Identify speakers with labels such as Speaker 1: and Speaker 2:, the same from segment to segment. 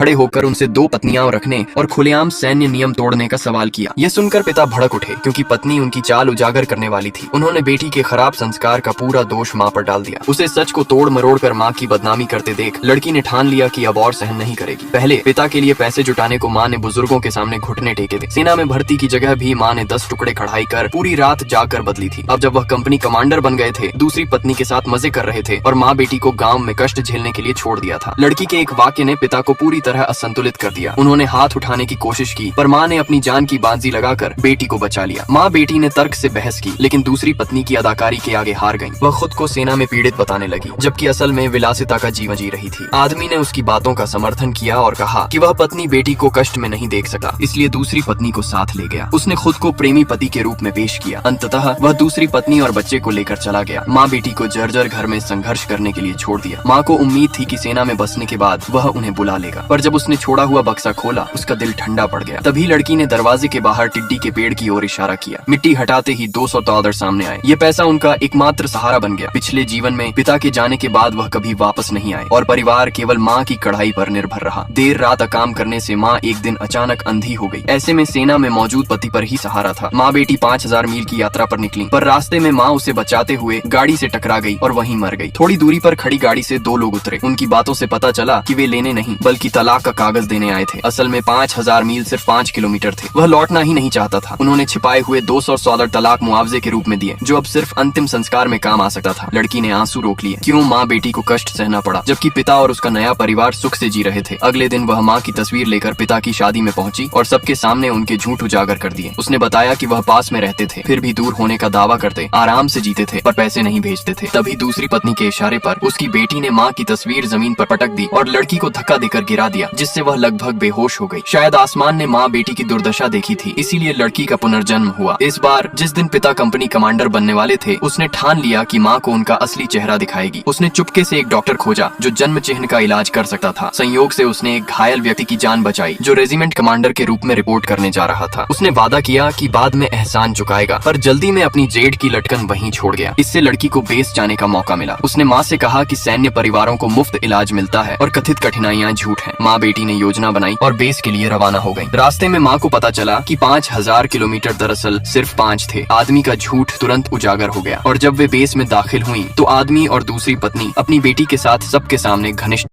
Speaker 1: खड़े होकर उनसे 2 पत्नियां रखने और खुलेआम सैन्य नियम तोड़ने का सवाल किया। यह सुनकर पिता भड़क उठे क्योंकि पत्नी उनकी चाल उजागर करने वाली थी। उन्होंने बेटी के खराब संस्कार का पूरा दोष मां पर डाल दिया। उसे सच को तोड़ मरोड़ कर मां की बदनामी करते देख लड़की ने ठान लिया कि अब और सहन नहीं करेगी। पहले पिता के लिए पैसे जुटाने को मां ने बुजुर्गों के सामने घुटने टेके थे। सेना में भर्ती की जगह भी मां ने 10 टुकड़े कढ़ाई कर पूरी रात जाकर बदली थी। अब जब वह कंपनी कमांडर बन गए थे, दूसरी पत्नी के साथ मजे कर रहे थे और माँ बेटी को गाँव में कष्ट झेलने के लिए छोड़ दिया था। लड़की के एक वाक्य ने पिता को पूरी तरह असंतुलित कर दिया। उन्होंने हाथ उठाने की कोशिश की पर माँ ने अपनी जान की बाजी लगाकर बेटी को बचा लिया। माँ बेटी ने तर्क से बहस की लेकिन दूसरी पत्नी की अदाकारी के आगे हार गयी। वह खुद को सेना में पीड़ित बताने लगी जबकि असल में विलासिता का जीवन जी रही थी। आदमी ने उसकी बातों का समर्थन किया और कहा कि वह पत्नी बेटी को कष्ट में नहीं देख सका, इसलिए दूसरी पत्नी को साथ ले गया। उसने खुद को प्रेमी पति के रूप में पेश किया। अंततः वह दूसरी पत्नी और बच्चे को लेकर चला गया। माँ बेटी को जर्जर घर में संघर्ष करने के लिए छोड़ दिया। माँ को उम्मीद थी कि सेना में बसने के बाद वह उन्हें बुला लेगा, पर जब उसने छोड़ा हुआ बक्सा खोला उसका दिल ठंडा पड़ गया। तभी लड़की ने दरवाजे के बाहर टिड्डी के पेड़ की ओर इशारा किया। मिट्टी हटाते ही $200 सामने आए। ये पैसा उनका एकमात्र सहारा बन गया। पिछले जीवन में पिता के जाने के बाद वह कभी वापस नहीं आए और परिवार केवल माँ की कढ़ाई पर निर्भर रहा। देर रात काम करने से माँ एक दिन अचानक अंधी हो गई। ऐसे में सेना में मौजूद पति पर ही सहारा था। माँ बेटी 5000 मील की यात्रा पर निकली, पर रास्ते में माँ उसे बचाते हुए गाड़ी से टकरा गई और वहीं मर गई। थोड़ी दूरी पर खड़ी गाड़ी से 2 लोग उतरे। उनकी बातों से पता चला कि वे लेने नहीं बल्कि तलाक का कागज देने आए थे। असल में 5000 मील सिर्फ 5 किलोमीटर थे। वह लौटना ही नहीं चाहता था। उन्होंने छिपाए हुए $200 तलाक मुआवजे के रूप में दिए, जो अब सिर्फ अंतिम संस्कार में काम आ सकता था। लड़की ने आंसू रोक लिए। क्यों माँ बेटी को कष्ट सहना पड़ा जबकि पिता और उसका नया परिवार सुख से जी रहे थे। अगले दिन वह माँ की तस्वीर लेकर पिता की शादी में पहुंची और सबके सामने उनके झूठ उजागर कर दिए। उसने बताया कि वह पास में रहते थे, फिर भी दूर होने का दावा करते, आराम से जीते थे पर पैसे नहीं भेजते थे। तभी दूसरी पत्नी के इशारे पर उसकी बेटी ने माँ की तस्वीर जमीन पर पटक दी और लड़की को धक्का देकर गिरा दिया, जिससे वह लगभग बेहोश हो गई। शायद आसमान ने माँ बेटी की दुर्दशा देखी थी, इसीलिए लड़की का पुनर्जन्म हुआ। इस बार जिस दिन पिता कंपनी कमांडर बनने वाले थे, उसने ठान लिया कि माँ को उनका असली चेहरा दिखाएगी। उसने चुपके से एक डॉक्टर खोजा जो जन्म चिन्ह का इलाज कर सकता था। संयोग से उसने एक घायल व्यक्ति की जान बचाई जो रेजिमेंट कमांडर के रूप में रिपोर्ट करने जा रहा था। उसने वादा किया कि बाद में एहसान चुकाएगा, पर जल्दी में अपनी जेड की लटकन वहीं छोड़ गया। इससे लड़की को बेस जाने का मौका मिला। उसने माँ से कहा कि सैन्य परिवारों को मुफ्त इलाज मिलता है और कथित कठिनाइयाँ झूठ हैं। माँ बेटी ने योजना बनाई और बेस के लिए रवाना हो गई। रास्ते में माँ को पता चला कि 5000 किलोमीटर दरअसल सिर्फ 5 थे। आदमी का झूठ तुरंत उजागर हो गया और जब वे बेस में दाखिल हुई तो आदमी और दूसरी पत्नी अपनी बेटी के साथ सबके सामने घनिष्ठ।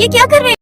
Speaker 2: ये क्या कर रहे हैं?